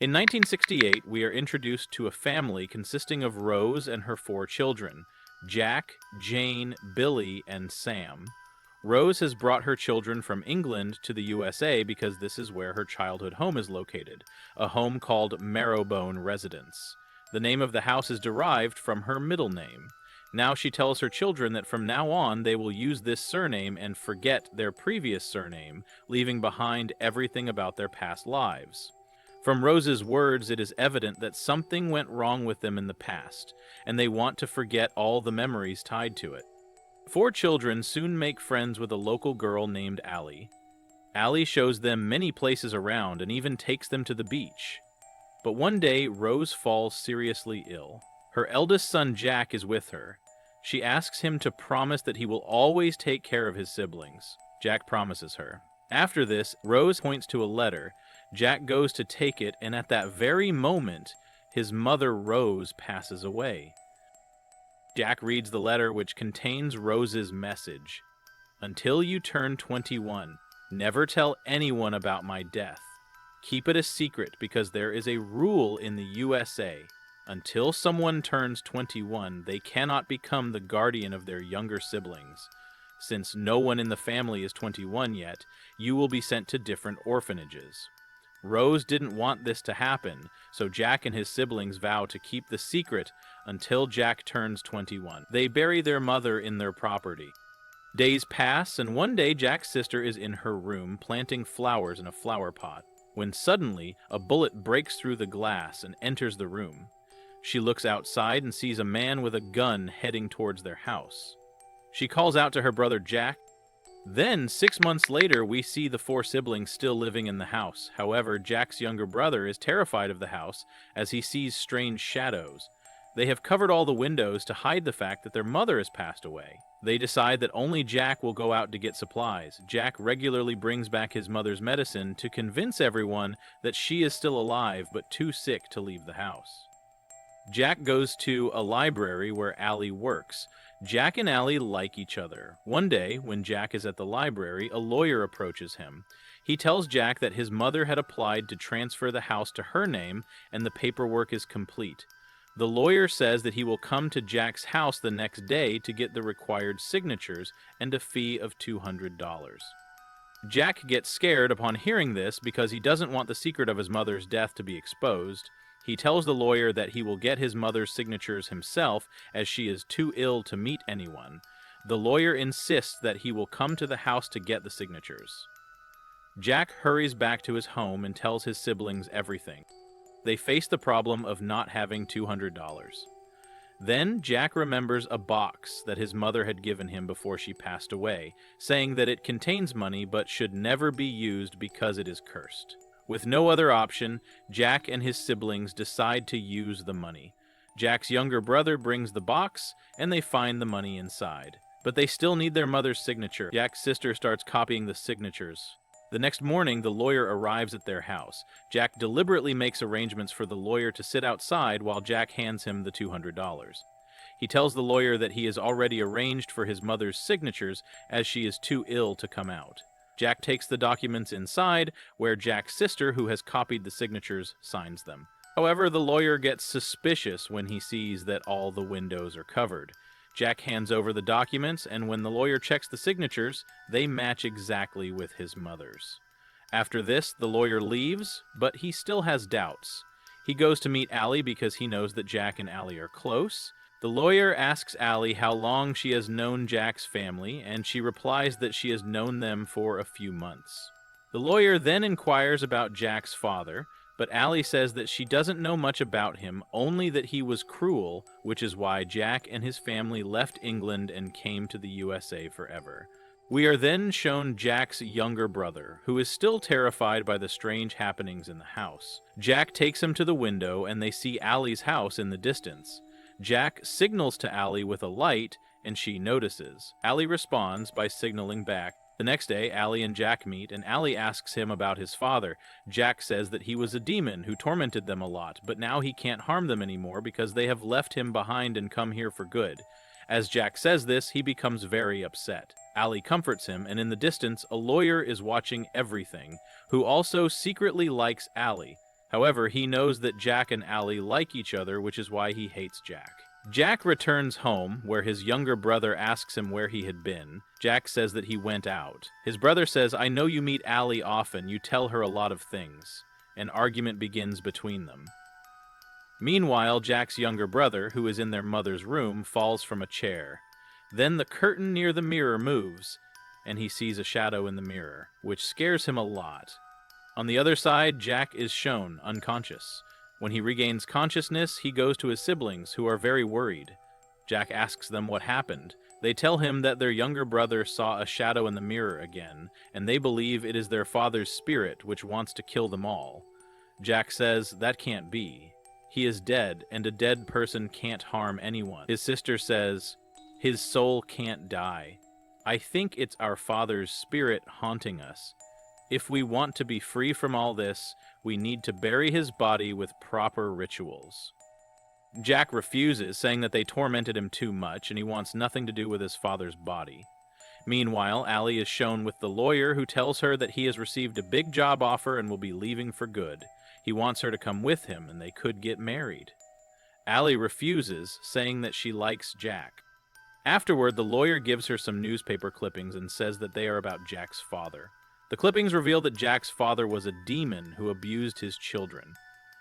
In 1968, we are introduced to a family consisting of Rose and her 4 children, Jack, Jane, Billy, and Sam. Rose has brought her children from England to the USA because this is where her childhood home is located, a home called Marrowbone Residence. The name of the house is derived from her middle name. Now she tells her children that from now on they will use this surname and forget their previous surname, leaving behind everything about their past lives. From Rose's words, it is evident that something went wrong with them in the past, and they want to forget all the memories tied to it. 4 children soon make friends with a local girl named Allie. Allie shows them many places around and even takes them to the beach. But one day, Rose falls seriously ill. Her eldest son Jack is with her. She asks him to promise that he will always take care of his siblings. Jack promises her. After this, Rose points to a letter. Jack goes to take it, and at that very moment, his mother Rose passes away. Jack reads the letter, which contains Rose's message. Until you turn 21, never tell anyone about my death. Keep it a secret because there is a rule in the USA. Until someone turns 21, they cannot become the guardian of their younger siblings. Since no one in the family is 21 yet, you will be sent to different orphanages. Rose didn't want this to happen, so Jack and his siblings vow to keep the secret until Jack turns 21. They bury their mother in their property. Days pass, and one day Jack's sister is in her room planting flowers in a flower pot, when suddenly a bullet breaks through the glass and enters the room. She looks outside and sees a man with a gun heading towards their house. She calls out to her brother Jack. Then, 6 months later, we see the 4 siblings still living in the house. However, Jack's younger brother is terrified of the house as he sees strange shadows. They have covered all the windows to hide the fact that their mother has passed away. They decide that only Jack will go out to get supplies. Jack regularly brings back his mother's medicine to convince everyone that she is still alive but too sick to leave the house. Jack goes to a library where Allie works. Jack and Allie like each other. One day, when Jack is at the library, a lawyer approaches him. He tells Jack that his mother had applied to transfer the house to her name and the paperwork is complete. The lawyer says that he will come to Jack's house the next day to get the required signatures and a fee of $200. Jack gets scared upon hearing this because he doesn't want the secret of his mother's death to be exposed. He tells the lawyer that he will get his mother's signatures himself as she is too ill to meet anyone. The lawyer insists that he will come to the house to get the signatures. Jack hurries back to his home and tells his siblings everything. They face the problem of not having $200. Then Jack remembers a box that his mother had given him before she passed away, saying that it contains money but should never be used because it is cursed. With no other option, Jack and his siblings decide to use the money. Jack's younger brother brings the box, and they find the money inside. But they still need their mother's signature. Jack's sister starts copying the signatures. The next morning, the lawyer arrives at their house. Jack deliberately makes arrangements for the lawyer to sit outside while Jack hands him the $200. He tells the lawyer that he has already arranged for his mother's signatures as she is too ill to come out. Jack takes the documents inside, where Jack's sister, who has copied the signatures, signs them. However, the lawyer gets suspicious when he sees that all the windows are covered. Jack hands over the documents, and when the lawyer checks the signatures, they match exactly with his mother's. After this, the lawyer leaves, but he still has doubts. He goes to meet Allie because he knows that Jack and Allie are close. The lawyer asks Allie how long she has known Jack's family, and she replies that she has known them for a few months. The lawyer then inquires about Jack's father, but Allie says that she doesn't know much about him, only that he was cruel, which is why Jack and his family left England and came to the USA forever. We are then shown Jack's younger brother, who is still terrified by the strange happenings in the house. Jack takes him to the window, and they see Allie's house in the distance. Jack signals to Allie with a light, and she notices. Allie responds by signaling back. The next day, Allie and Jack meet, and Allie asks him about his father. Jack says that he was a demon who tormented them a lot, but now he can't harm them anymore because they have left him behind and come here for good. As Jack says this, he becomes very upset. Allie comforts him, and in the distance, a lawyer is watching everything, who also secretly likes Allie. However, he knows that Jack and Allie like each other, which is why he hates Jack. Jack returns home, where his younger brother asks him where he had been. Jack says that he went out. His brother says, "I know you meet Allie often, you tell her a lot of things." An argument begins between them. Meanwhile, Jack's younger brother, who is in their mother's room, falls from a chair. Then the curtain near the mirror moves, and he sees a shadow in the mirror, which scares him a lot. On the other side, Jack is shown unconscious. When he regains consciousness, he goes to his siblings, who are very worried. Jack asks them what happened. They tell him that their younger brother saw a shadow in the mirror again, and they believe it is their father's spirit which wants to kill them all. Jack says that can't be. He is dead, and a dead person can't harm anyone. His sister says, "His soul can't die. I think it's our father's spirit haunting us. If we want to be free from all this, we need to bury his body with proper rituals." Jack refuses, saying that they tormented him too much and he wants nothing to do with his father's body. Meanwhile, Allie is shown with the lawyer, who tells her that he has received a big job offer and will be leaving for good. He wants her to come with him and they could get married. Allie refuses, saying that she likes Jack. Afterward, the lawyer gives her some newspaper clippings and says that they are about Jack's father. The clippings reveal that Jack's father was a demon who abused his children.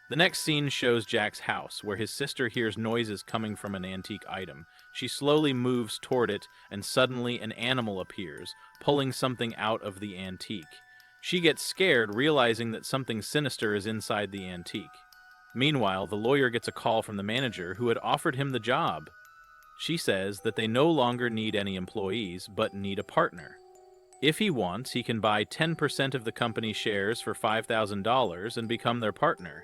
The next scene shows Jack's house, where his sister hears noises coming from an antique item. She slowly moves toward it, and suddenly an animal appears, pulling something out of the antique. She gets scared, realizing that something sinister is inside the antique. Meanwhile, the lawyer gets a call from the manager, who had offered him the job. She says that they no longer need any employees, but need a partner. If he wants, he can buy 10% of the company's shares for $5,000 and become their partner.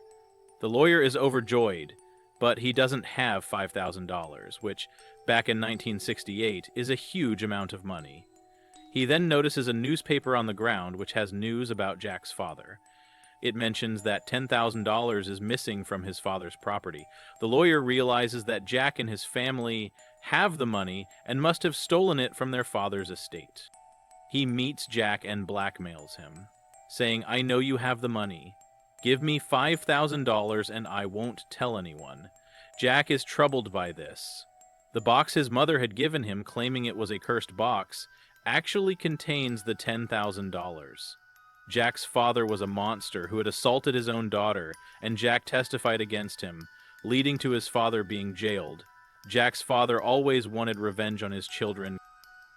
The lawyer is overjoyed, but he doesn't have $5,000, which, back in 1968, is a huge amount of money. He then notices a newspaper on the ground which has news about Jack's father. It mentions that $10,000 is missing from his father's property. The lawyer realizes that Jack and his family have the money and must have stolen it from their father's estate. He meets Jack and blackmails him, saying, "I know you have the money. Give me $5,000 and I won't tell anyone." Jack is troubled by this. The box his mother had given him, claiming it was a cursed box, actually contains the $10,000. Jack's father was a monster who had assaulted his own daughter, and Jack testified against him, leading to his father being jailed. Jack's father always wanted revenge on his children.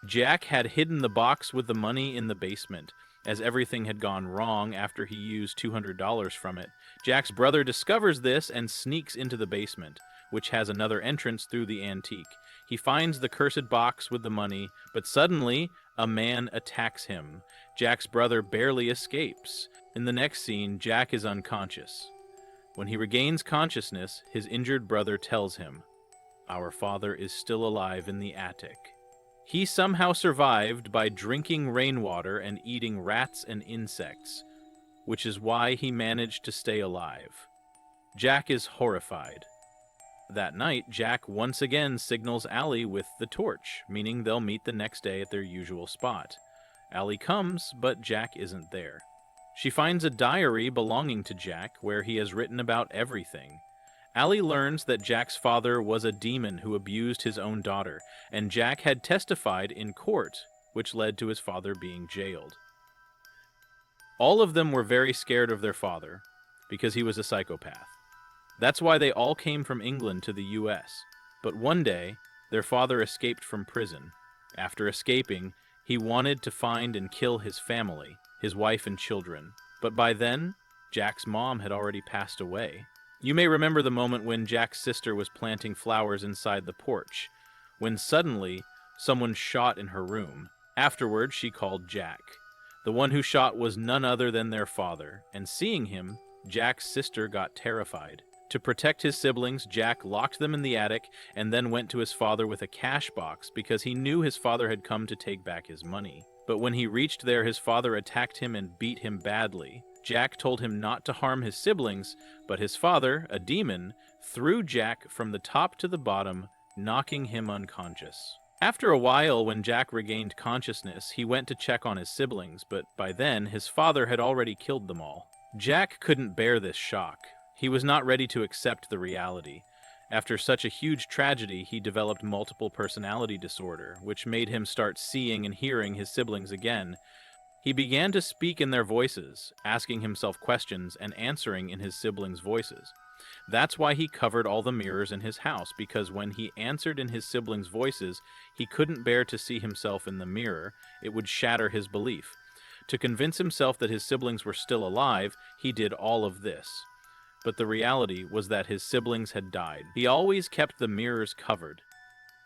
Jack had hidden the box with the money in the basement, as everything had gone wrong after he used $200 from it. Jack's brother discovers this and sneaks into the basement, which has another entrance through the antique. He finds the cursed box with the money, but suddenly a man attacks him. Jack's brother barely escapes. In the next scene, Jack is unconscious. When he regains consciousness, his injured brother tells him, "Our father is still alive in the attic." He somehow survived by drinking rainwater and eating rats and insects, which is why he managed to stay alive. Jack is horrified. That night, Jack once again signals Allie with the torch, meaning they'll meet the next day at their usual spot. Allie comes, but Jack isn't there. She finds a diary belonging to Jack where he has written about everything. Allie learns that Jack's father was a demon who abused his own daughter, and Jack had testified in court, which led to his father being jailed. All of them were very scared of their father, because he was a psychopath. That's why they all came from England to the US. But one day, their father escaped from prison. After escaping, he wanted to find and kill his family, his wife and children. But by then, Jack's mom had already passed away. You may remember the moment when Jack's sister was planting flowers inside the porch, when suddenly someone shot in her room. Afterward, she called Jack. The one who shot was none other than their father, and seeing him, Jack's sister got terrified. To protect his siblings, Jack locked them in the attic and then went to his father with a cash box because he knew his father had come to take back his money. But when he reached there, his father attacked him and beat him badly. Jack told him not to harm his siblings, but his father, a demon, threw Jack from the top to the bottom, knocking him unconscious. After a while, when Jack regained consciousness, he went to check on his siblings, but by then his father had already killed them all. Jack couldn't bear this shock. He was not ready to accept the reality. After such a huge tragedy, he developed multiple personality disorder, which made him start seeing and hearing his siblings again. He began to speak in their voices, asking himself questions and answering in his siblings' voices. That's why he covered all the mirrors in his house, because when he answered in his siblings' voices, he couldn't bear to see himself in the mirror. It would shatter his belief. To convince himself that his siblings were still alive, he did all of this. But the reality was that his siblings had died. He always kept the mirrors covered.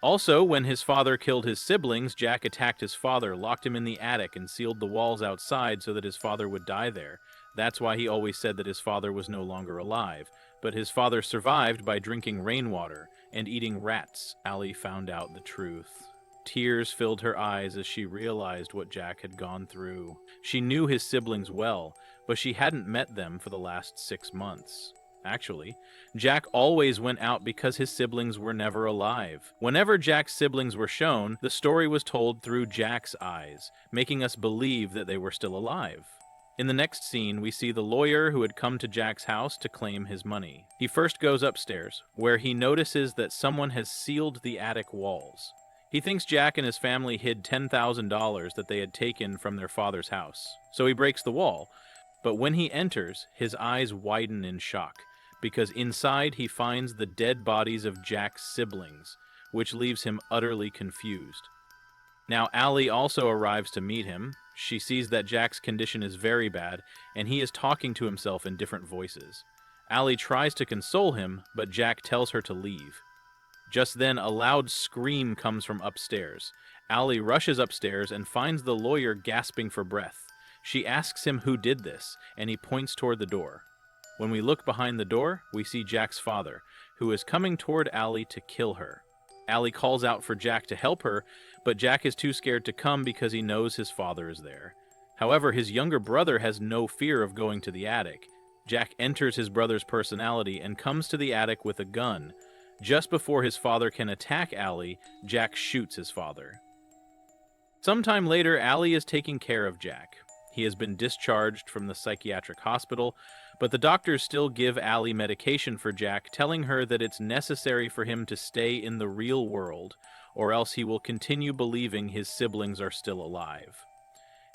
Also, when his father killed his siblings, Jack attacked his father, locked him in the attic, and sealed the walls outside so that his father would die there. That's why he always said that his father was no longer alive. But his father survived by drinking rainwater and eating rats. Allie found out the truth. Tears filled her eyes as she realized what Jack had gone through. She knew his siblings well, but she hadn't met them for the last 6 months. Actually, Jack always went out because his siblings were never alive. Whenever Jack's siblings were shown, the story was told through Jack's eyes, making us believe that they were still alive. In the next scene, we see the lawyer who had come to Jack's house to claim his money. He first goes upstairs, where he notices that someone has sealed the attic walls. He thinks Jack and his family hid $10,000 that they had taken from their father's house. So he breaks the wall, but when he enters, his eyes widen in shock, because inside he finds the dead bodies of Jack's siblings, which leaves him utterly confused. Now Allie also arrives to meet him. She sees that Jack's condition is very bad, and he is talking to himself in different voices. Allie tries to console him, but Jack tells her to leave. Just then, a loud scream comes from upstairs. Allie rushes upstairs and finds the lawyer gasping for breath. She asks him who did this, and he points toward the door. When we look behind the door, we see Jack's father, who is coming toward Allie to kill her. Allie calls out for Jack to help her, but Jack is too scared to come because he knows his father is there. However, his younger brother has no fear of going to the attic. Jack enters his brother's personality and comes to the attic with a gun. Just before his father can attack Allie, Jack shoots his father. Sometime later, Allie is taking care of Jack. He has been discharged from the psychiatric hospital, but the doctors still give Allie medication for Jack, telling her that it's necessary for him to stay in the real world, or else he will continue believing his siblings are still alive.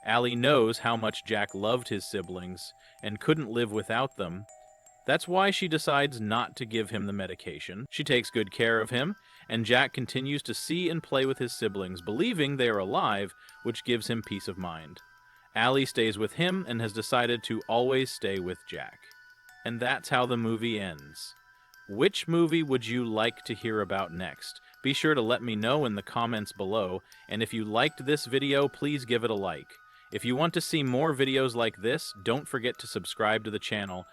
Allie knows how much Jack loved his siblings and couldn't live without them. That's why she decides not to give him the medication. She takes good care of him, and Jack continues to see and play with his siblings, believing they are alive, which gives him peace of mind. Allie stays with him and has decided to always stay with Jack. And that's how the movie ends. Which movie would you like to hear about next? Be sure to let me know in the comments below, and if you liked this video, please give it a like. If you want to see more videos like this, don't forget to subscribe to the channel.